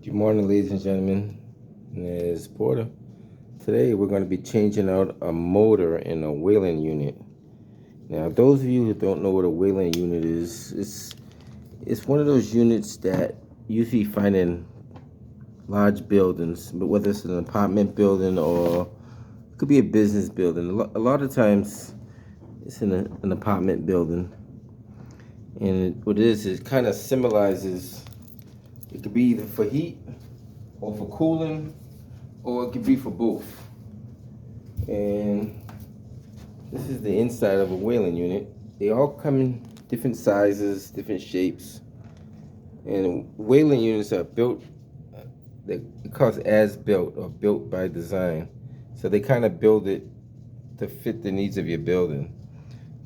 Good morning, ladies and gentlemen. It's Porter. Today we're going to be changing out a motor in a Whelen unit. Now, those of you who don't know what a Whelen unit is, it's one of those units that you usually find in large buildings, but whether it's an apartment building or it could be a business building. A lot of times it's in an apartment building, and what it is, it kind of symbolizes. It could be either for heat or for cooling, or it could be for both. And this is the inside of a Whelen unit. They all come in different sizes, different shapes. And Whelen units are built, they're called as built or built by design. So they kind of build it to fit the needs of your building.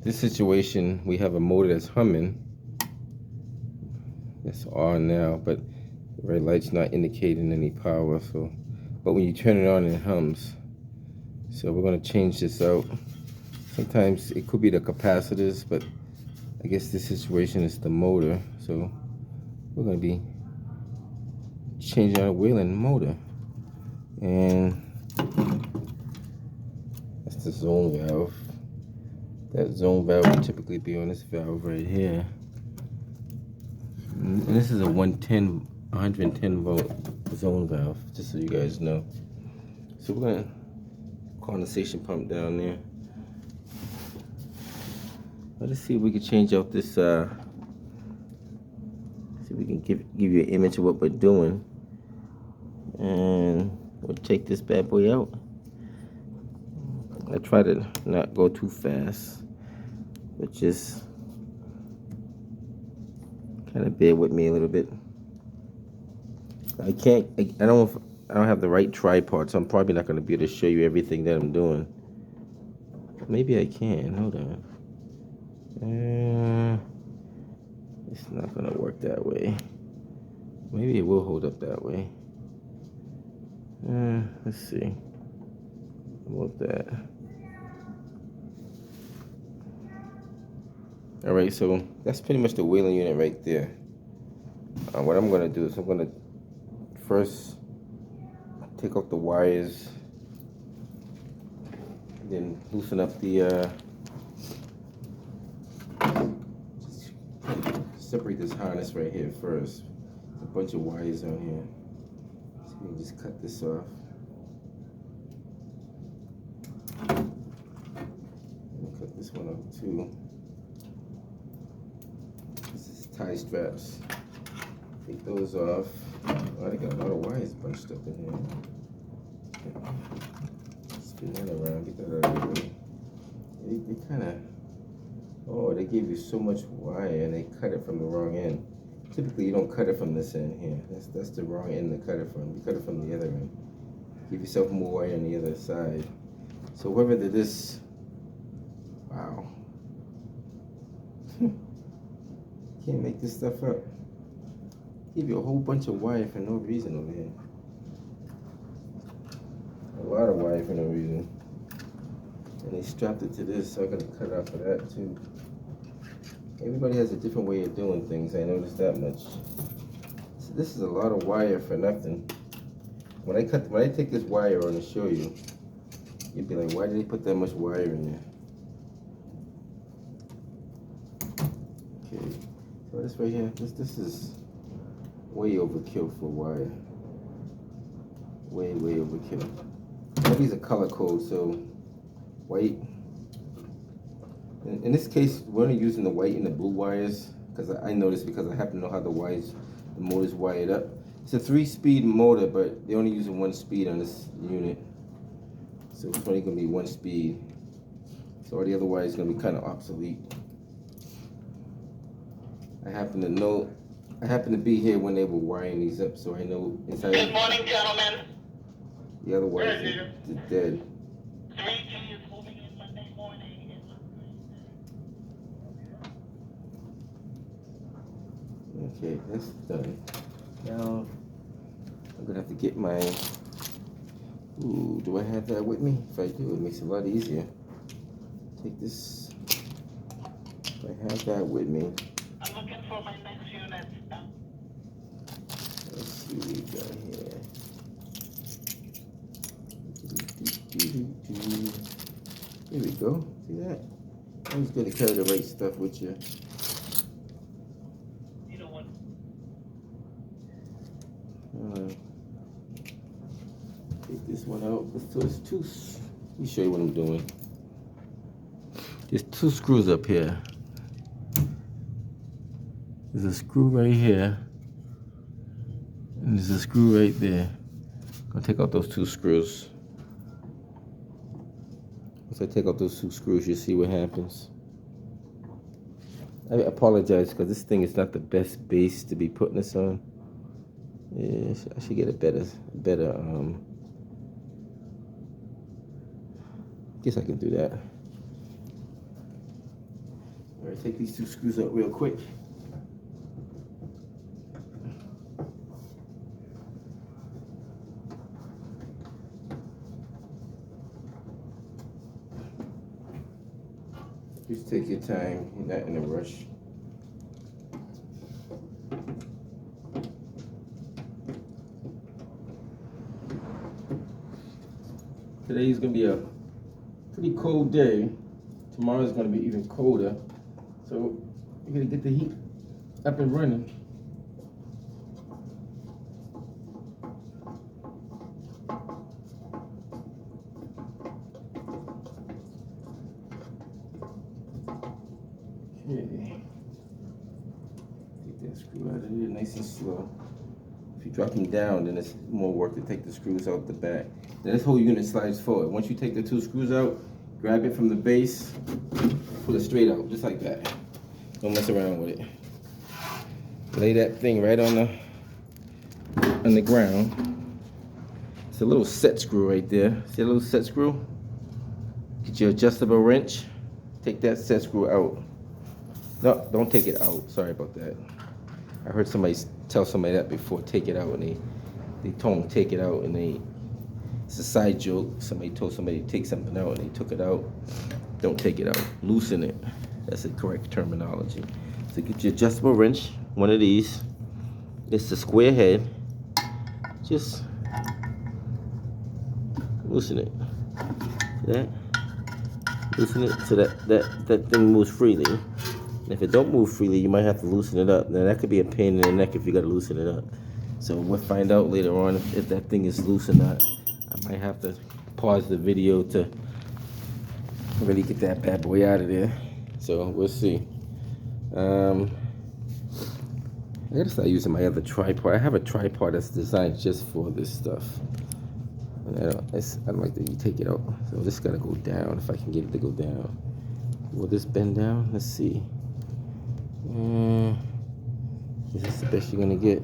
This situation, we have a motor that's humming. It's on now, but the red light's not indicating any power. So, but when you turn it on, it hums. So we're going to change this out. Sometimes it could be the capacitors, but I guess this situation is the motor. So we're going to be changing out a Whelen motor. And that's the zone valve. That zone valve would typically be on this valve right here. And this is a 110 volt zone valve, just so you guys know. So we're going to condensation pump down there. Let's see if we can change out this, see if we can give you an image of what we're doing. And we'll take this bad boy out. I try to not go too fast, but just kind of bear with me a little bit. I don't have the right tripod, so I'm probably not going to be able to show you everything that I'm doing. Maybe I can. Hold on. It's not going to work that way. Maybe it will hold up that way. Let's see. How about that? Alright, so that's pretty much the Whelen unit right there. What I'm going to do is I'm going to first take off the wires, then loosen up the separate this harness right here first. There's a bunch of wires on here, so we can just cut this off. Cut this one off too. This is tie straps. Take those off. Oh, they got a lot of wires bunched up in here. Spin that around, get that out of the way. They kind of, oh, they gave you so much wire and they cut it from the wrong end. Typically, you don't cut it from this end here. That's the wrong end to cut it from. You cut it from the other end. Give yourself more wire on the other side. So whoever did this, wow. Can't make this stuff up. Give you a whole bunch of wire for no reason over here. A lot of wire for no reason. And they strapped it to this, so I gotta cut out for that too. Everybody has a different way of doing things, I noticed that much. So this is a lot of wire for nothing. When I take this wire on to show you, you'd be like, why did they put that much wire in there? Okay, so this right here, this is way overkill for wire. Way overkill. All these are color codes, so white. In this case, we're only using the white and the blue wires because I noticed, because I happen to know how the motor's wired up. It's a 3-speed motor, but they're only using 1 speed on this unit, so it's only gonna be 1 speed. So all the other wires are gonna be kind of obsolete. I happen to be here when they were wiring these up, so I know inside. Good morning, gentlemen. The other wires are dead. 3G is moving in Monday morning. Okay, that's done. Now I'm gonna have to get my. Ooh, do I have that with me? If I do, it makes it a lot easier. Take this. If I have that with me. I'm looking for my next unit. Let's see. got here? Here we go. See that? Always good to carry the right stuff with you. You know what? Take this one out. So it's two. Let me show you what I'm doing. There's two screws up here. There's a screw right here, and there's a screw right there. I'm gonna take out those two screws. Once I take out those two screws, you see what happens. I apologize because this thing is not the best base to be putting this on. Yeah, I should get a better. Guess I can do that. All right, take these two screws out real quick. Just take your time, you're not in a rush. Today's gonna be a pretty cold day. Tomorrow's gonna be even colder. So you're gonna get the heat up and running. Okay. Take that screw out of here nice and slow. If you drop them down, then it's more work to take the screws out the back. Then this whole unit slides forward. Once you take the two screws out, grab it from the base, pull it straight out, just like that. Don't mess around with it. Lay that thing right on the ground. It's a little set screw right there. See a little set screw? Get your adjustable wrench. Take that set screw out. No, don't take it out. Sorry about that. I heard somebody tell somebody that before. Take it out, and they told them take it out, and it's a side joke. Somebody told somebody to take something out, and they took it out. Don't take it out. Loosen it. That's the correct terminology. So get your adjustable wrench, one of these. It's the square head. Just loosen it. See that? Loosen it so that thing moves freely. And if it don't move freely, you might have to loosen it up. Now that could be a pain in the neck if you got to loosen it up. So we'll find out later on if that thing is loose or not. I might have to pause the video to really get that bad boy out of there. So we'll see. I gotta start using my other tripod. I have a tripod that's designed just for this stuff. And I don't like that you take it out. So this gotta go down if I can get it to go down. Will this bend down? Let's see. Is this the best you're gonna get?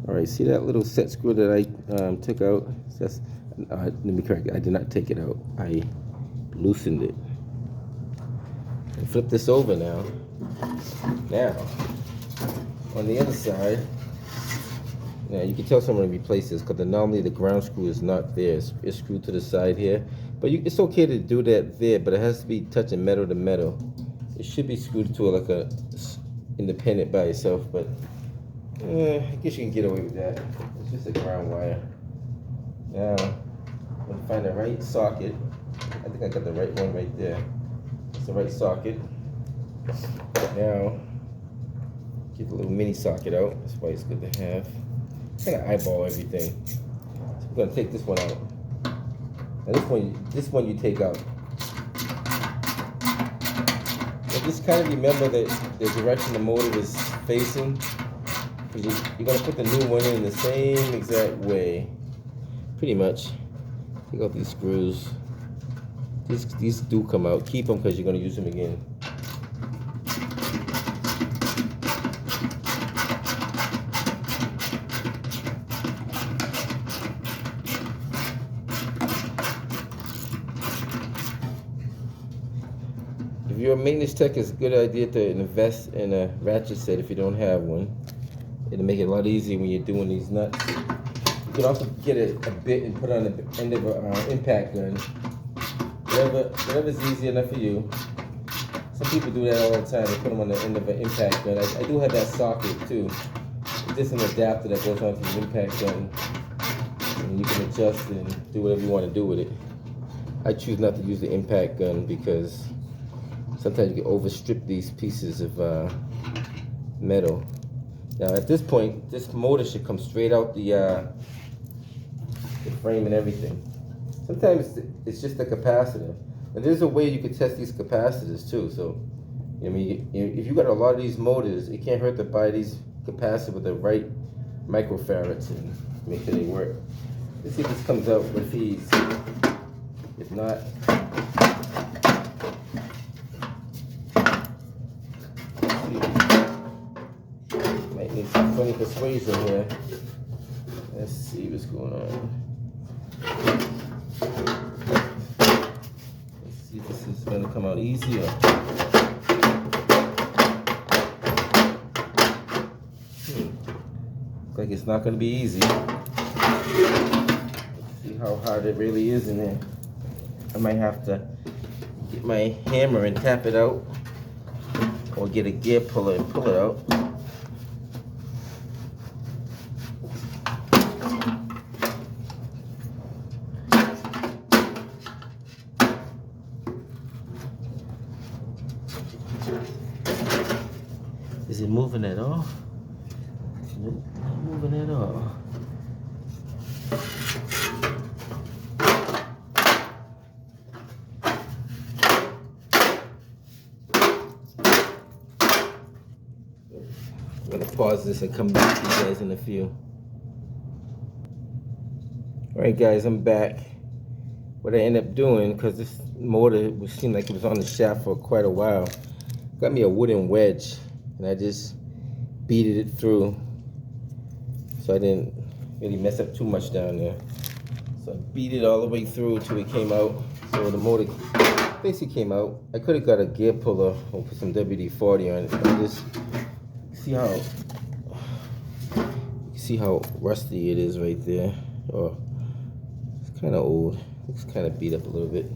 All right, see that little set screw that I took out? Let me correct it. I did not take it out. I loosened it. And flip this over now. Now, on the other side, now you can tell someone to replace this because normally the ground screw is not there. It's screwed to the side here. But it's okay to do that there, but it has to be touching metal to metal. It should be screwed to like a independent by itself, but I guess you can get away with that. It's just a ground wire. Now, I'm gonna find the right socket. I think I got the right one right there. It's the right socket. Now, get the little mini socket out. That's why it's good to have. I gotta eyeball everything. So we're gonna take this one out. Now this one you take out. Now just kind of remember that the direction the motor is facing. You're gonna put the new one in the same exact way. Pretty much. Take out these screws. These do come out. Keep them because you're gonna use them again. If you're a maintenance tech, it's a good idea to invest in a ratchet set if you don't have one. It'll make it a lot easier when you're doing these nuts. You can also get a bit and put on the end of an impact gun. Whatever's easy enough for you. Some people do that all the time. They put them on the end of an impact gun. I do have that socket too. It's just an adapter that goes onto the impact gun, and you can adjust and do whatever you want to do with it. I choose not to use the impact gun because sometimes you can overstrip these pieces of metal. Now at this point, this motor should come straight out the frame and everything. Sometimes it's just the capacitor. And there's a way you can test these capacitors too. So, I mean, if you got a lot of these motors, it can't hurt to buy these capacitors with the right microfarads and make sure they work. Let's see if this comes out with ease. If not, might need some funny persuasion here. Let's see what's going on. Let's see if this is gonna come out easier. Looks like it's not gonna be easy. Let's see how hard it really is in there. I might have to get my hammer and tap it out, or get a gear puller and pull it out. Is it moving at all? Nope, not moving at all. I'm gonna pause this and come back to you guys in a few. Alright guys, I'm back. What I ended up doing, because this motor seemed like it was on the shaft for quite a while, got me a wooden wedge and I just beaded it through so I didn't really mess up too much down there. So I beat it all the way through till it came out. So the motor basically came out. I could have got a gear puller or put some WD-40 on it, but I just see how rusty it is right there. Oh, it's kind of old. It's kind of beat up a little bit.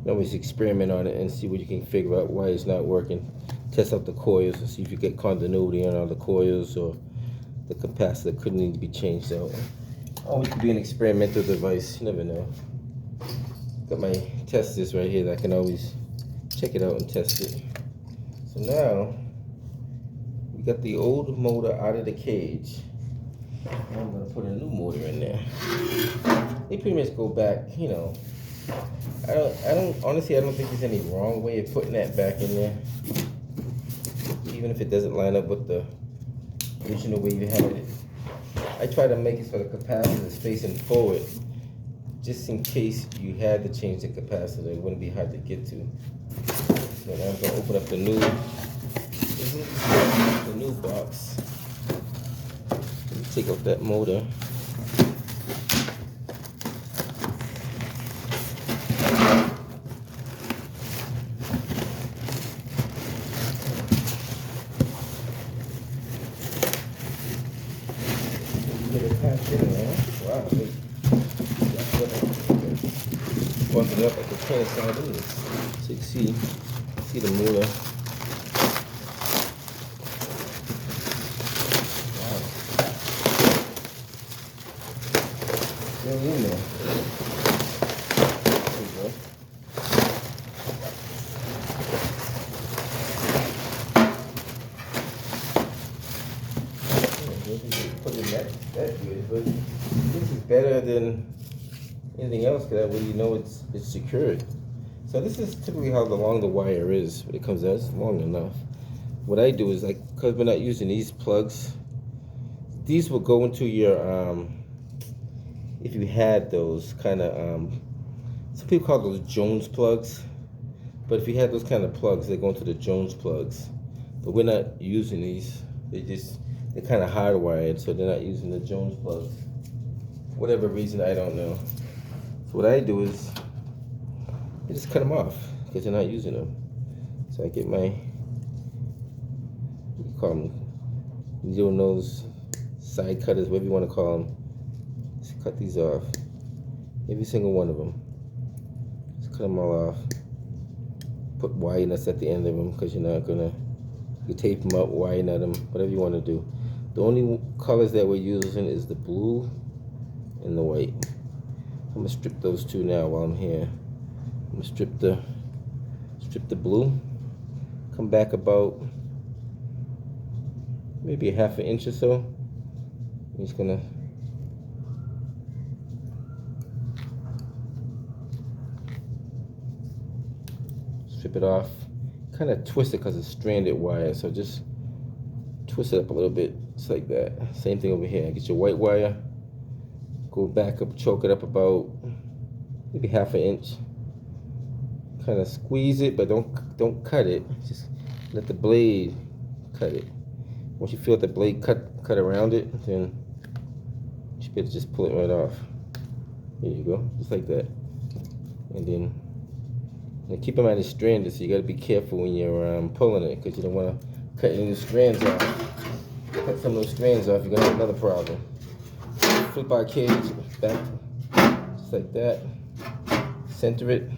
You always experiment on it and see what you can figure out why it's not working. Test out the coils and see if you get continuity on all the coils, or the capacitor could need to be changed out. Always could be an experimental device. You never know. Got my testers right here that I can always check it out and test it. So now we got the old motor out of the cage. Now I'm gonna put a new motor in there. They pretty much go back, you know. I don't honestly, I don't think there's any wrong way of putting that back in there. Even if it doesn't line up with the original way you had it. I try to make it so the capacitor is facing forward, just in case you had to change the capacitor. It wouldn't be hard to get to. So now I'm gonna open up the new box. Let me take off that motor. Wow, bump it up like a can of sardines. So you see the motor. Wow. Still in there. There we go. Put it that good, but this is better than anything else because that way you know it's secured. So this is typically how long the wire is when it comes out. It's long enough. What I do is, like, because we're not using these plugs, these will go into your if you had those kind of some people call those Jones plugs, but if you had those kind of plugs, they go into the Jones plugs. But we're not using these. They're kind of hardwired, so they're not using the Jones plugs. Whatever reason, I don't know. So what I do is I just cut them off because they're not using them. So I get my, what do you call them, needle nose side cutters, whatever you want to call them. Just cut these off. Every single one of them. Just cut them all off. put wire nuts at the end of them because you're not gonna, you tape them up, wire nut them, whatever you want to do. The only colors that we're using is the blue and the white. I'm gonna strip those two now while I'm here. I'm gonna strip the blue. Come back about maybe a half an inch or so. I'm just gonna strip it off. Kind of twist it because it's stranded wire, so just twist it up a little bit, just like that. Same thing over here. Get your white wire, go back up, choke it up about maybe half an inch. Kind of squeeze it, but don't cut it. Just let the blade cut it. Once you feel the blade cut around it, then you should be able to just pull it right off. There you go, just like that. And then keep them at a stranded, so you got to be careful when you're pulling it, because you don't want to cut any of the strands off. Cut some of those strands off, you're gonna have another problem. Flip our cage back, just like that. Center it.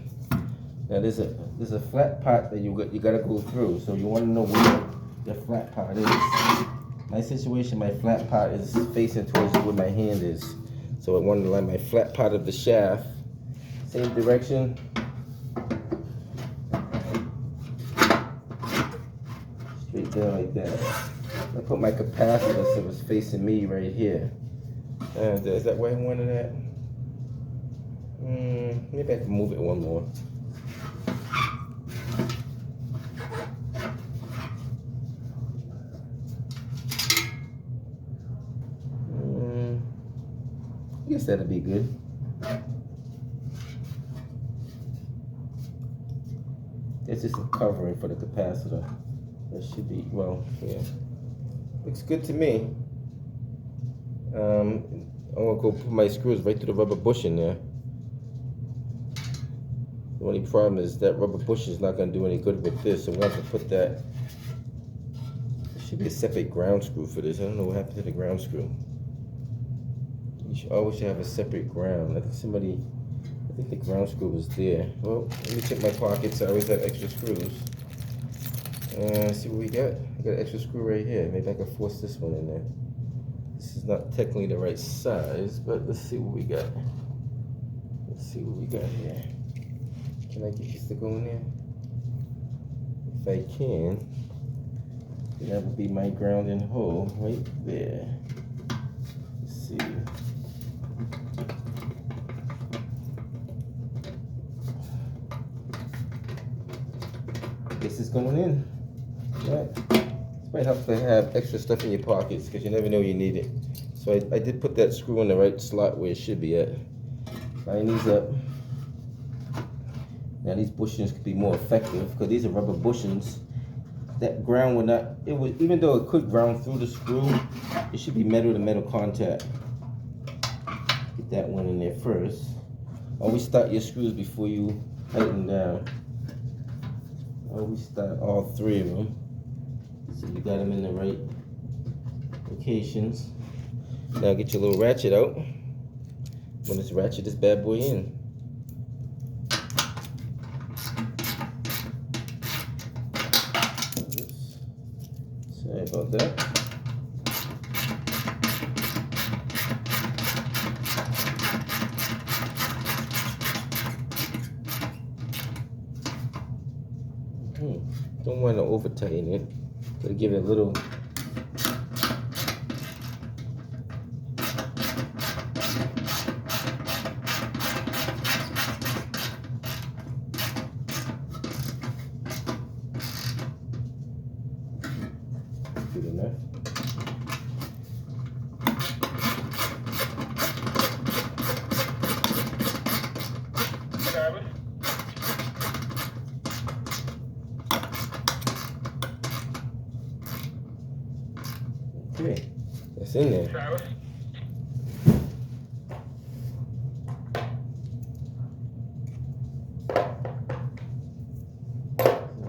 Now there's a flat part that you gotta go through, so you want to know where your flat part is. My situation, my flat part is facing towards where my hand is, so I want to line my flat part of the shaft same direction. Straight down like that. I put my capacitor so it's facing me right here. And is that where I wanted it at? Maybe I can move it one more. I guess that'll be good. It's just a covering for the capacitor. That should be, well, yeah. Looks good to me. I'm gonna go put my screws right through the rubber bushing there. The only problem is that rubber bushing is not gonna do any good with this, so we'll have to put that. There should be a separate ground screw for this. I don't know what happened to the ground screw. You should always have a separate ground. I think the ground screw was there. Well, let me check my pockets. I always have extra screws. See what we got. I got an extra screw right here. Maybe I can force this one in there. This is not technically the right size, but let's see what we got. Let's see what we got here. Can I get this to go in there? If I can, then that would be my grounding hole right there. Let's see. This is going in. Right. This might help to have extra stuff in your pockets because you never know you need it. So I did put that screw in the right slot where it should be at. Line these up. Now these bushings could be more effective because these are rubber bushings. That ground would not, even though it could ground through the screw, it should be metal to metal contact. Get that one in there first. Always start your screws before you tighten down. Always start all three of them, so you got them in the right locations. Now get your little ratchet out. When it's ratchet this bad boy in. Oops. Sorry about that. Don't want to over tighten it. Gotta give it a little. Good enough. Okay, that's in there. Travis?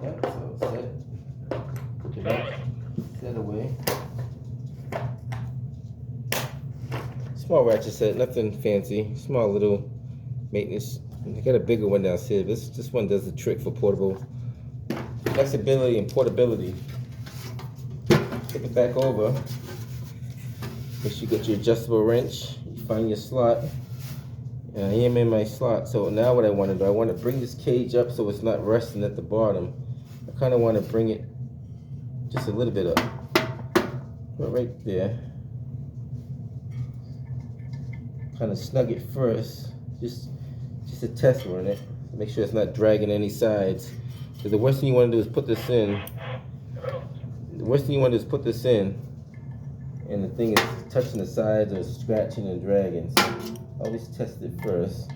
Yep, so set. Put it up. Set away. Small ratchet set, nothing fancy. Small little maintenance. I got a bigger one downstairs. This one does the trick for portable flexibility and portability. Flip it back over. Make sure you get your adjustable wrench. You find your slot. And I am in my slot. So now what I want to do, I want to bring this cage up so it's not resting at the bottom. I kind of want to bring it just a little bit up. But right there. Kind of snug it first. Just a test run it. Make sure it's not dragging any sides. Because the worst thing you want to do is put this in. The worst thing you want to do is put this in, and the thing is touching the sides or scratching and dragging. So always test it first.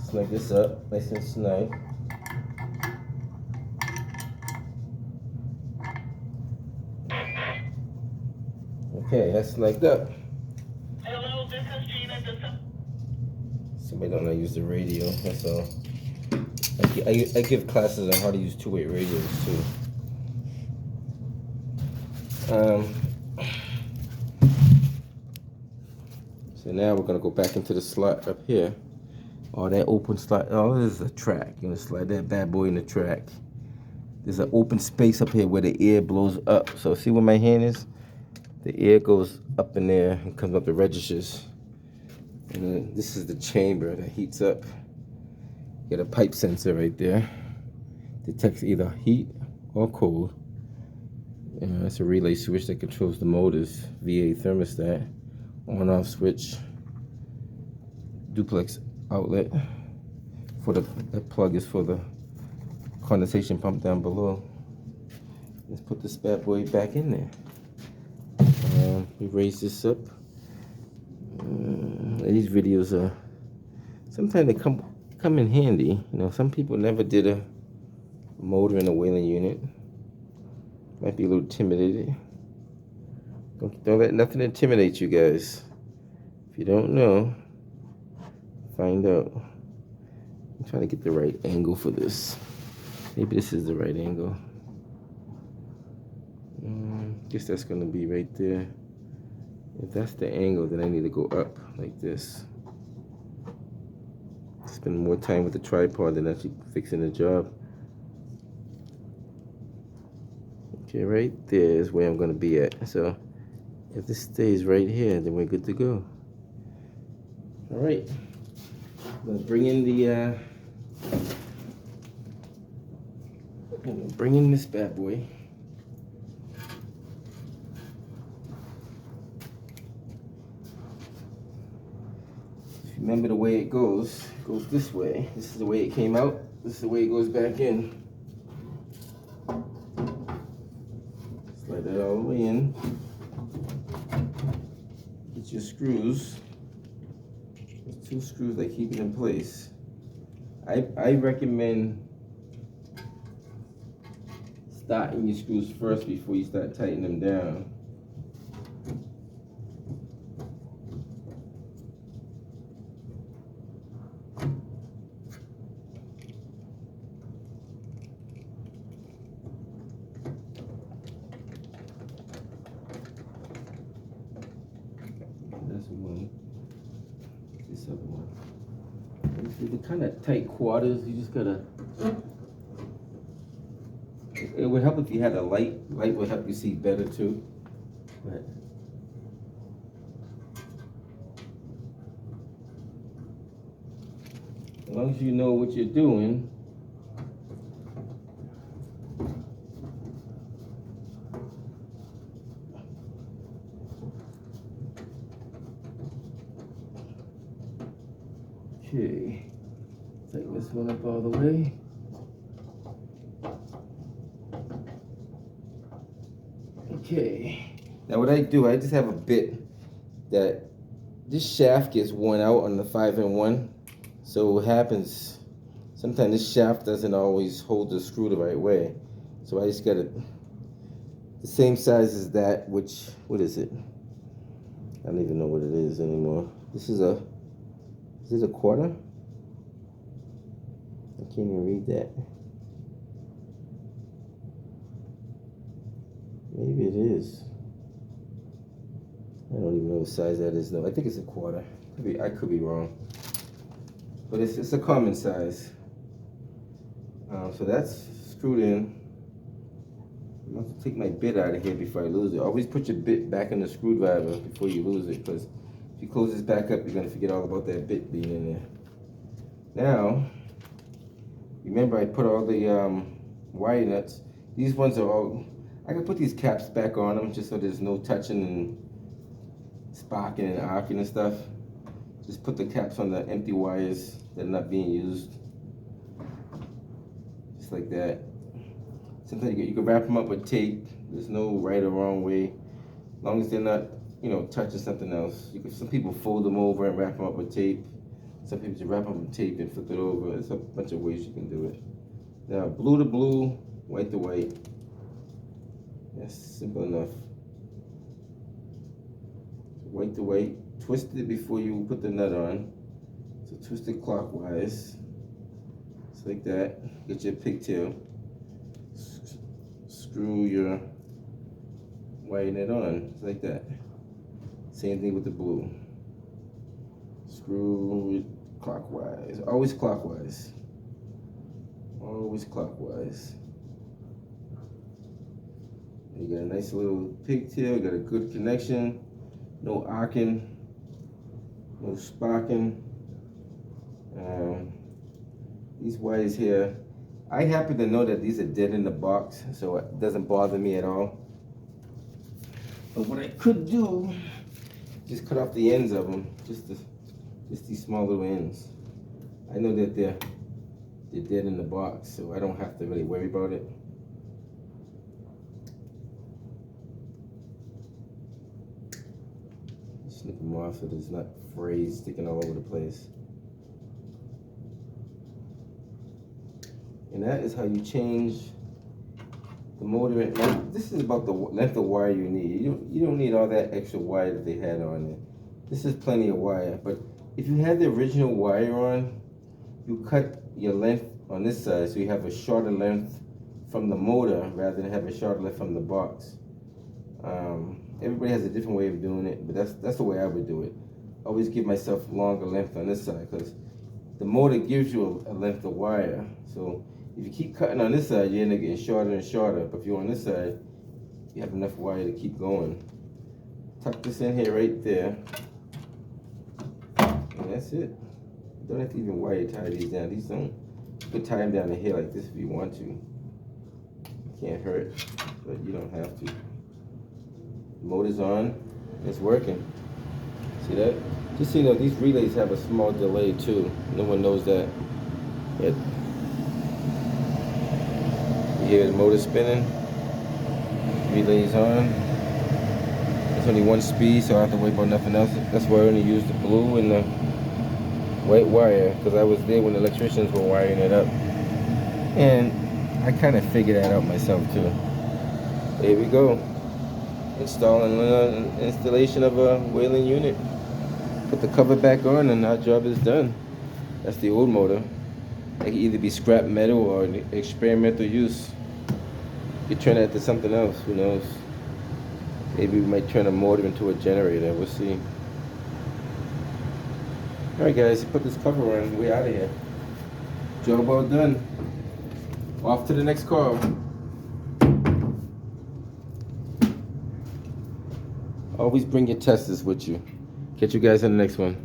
Snug this up, nice and snug. Okay, that's snugged up. Hello, this is Gina. Somebody don't know how to use the radio, that's all. I give classes on how to use two-way radios too. So now we're gonna go back into the slot up here. Oh, that open slot. Oh, this is a track. You're gonna slide that bad boy in the track. There's an open space up here where the air blows up. So see where my hand is? The air goes up in there and comes up the registers. And then this is the chamber that heats up. Get a pipe sensor right there. Detects either heat or cold. That's a relay switch that controls the motors. VA thermostat. On-off switch. Duplex outlet. For that plug is for the condensation pump down below. Let's put this bad boy back in there. We raise this up. These videos are sometimes they come in handy. You know, some people never did a motor in a Whelen unit. Might be a little intimidated. Don't let nothing intimidate you guys. If you don't know, find out. I'm trying to get the right angle for this. Maybe this is the right angle. Guess that's gonna be right there. If that's the angle, then I need to go up like this. Spend more time with the tripod than actually fixing the job. Okay, right there is where I'm gonna be at. So if this stays right here, then we're good to go. All right, I'm gonna bring in the bring in this bad boy. Remember the way it goes this way. This is the way it came out. This is the way it goes back in. Slide that all the way in. Get your screws. There's 2 screws that keep it in place. I recommend starting your screws first before you start tightening them down. That's one. This other one. The kind of tight quarters, you just gotta. It would help if you had a light. Light would help you see better too. But as long as you know what you're doing. Okay, take this one up all the way. Okay, now what I do, I just have a bit that this shaft gets worn out on the 5-in-1. So what happens, sometimes this shaft doesn't always hold the screw the right way. So I just got it the same size as that, which, what is it? I don't even know what it is anymore. This is a, is it a quarter? I can't even read that. Maybe it is. I don't even know what size that is. No, I think it's a quarter. I could be wrong. But it's a common size. So that's screwed in. I'm going to take my bit out of here before I lose it. Always put your bit back in the screwdriver before you lose it, because if you close this back up, you're going to forget all about that bit being in there. Now, remember I put all the wire nuts. These ones are all, I can put these caps back on them just so there's no touching and sparking and arcing and stuff. Just put the caps on the empty wires that are not being used. Just like that. Sometimes you can wrap them up with tape. There's no right or wrong way, as long as they're not, you know, touching something else. Some people fold them over and wrap them up with tape. Some people just wrap them with tape and flip it over. There's a bunch of ways you can do it. Now, blue to blue, white to white. That's simple enough. White to white. Twist it before you put the nut on. So twist it clockwise. Just like that. Get your pigtail. Screw your wire nut on, just like that. Same thing with the blue. Screw it clockwise. Always clockwise. Always clockwise. You got a nice little pigtail, got a good connection, no arcing, no sparking. These wires here, I happen to know that these are dead in the box, so it doesn't bother me at all. But what I could do, just cut off the ends of them, just these small little ends. I know that they're dead in the box, so I don't have to really worry about it. Snip them off so there's not frays sticking all over the place. And that is how you change the motor. Now, this is about the length of wire you need. You don't need all that extra wire that they had on it. This is plenty of wire. But if you had the original wire on, you cut your length on this side so you have a shorter length from the motor rather than have a shorter length from the box. Everybody has a different way of doing it, but that's the way I would do it. I always give myself longer length on this side because the motor gives you a length of wire. So if you keep cutting on this side, you end up getting shorter and shorter. But if you're on this side, you have enough wire to keep going. Tuck this in here right there. And that's it. You don't have to even wire tie these down. These don't. You can tie them down the here like this if you want to. It can't hurt, but you don't have to. The motor's on. It's working. See that? Just so you know, these relays have a small delay too. No one knows that yet. You hear the motor spinning, relays on. It's only one speed, so I don't have to worry about nothing else. That's why I only use the blue and the white wire, because I was there when the electricians were wiring it up. And I kind of figured that out myself too. There we go. Installing an installation of a Whelen unit. Put the cover back on and our job is done. That's the old motor. It can either be scrap metal or experimental use. You turn that to something else, who knows? Maybe we might turn a motor into a generator, we'll see. Alright guys, put this cover on, we're out of here. Job well done. Off to the next call. Always bring your testers with you. Catch you guys on the next one.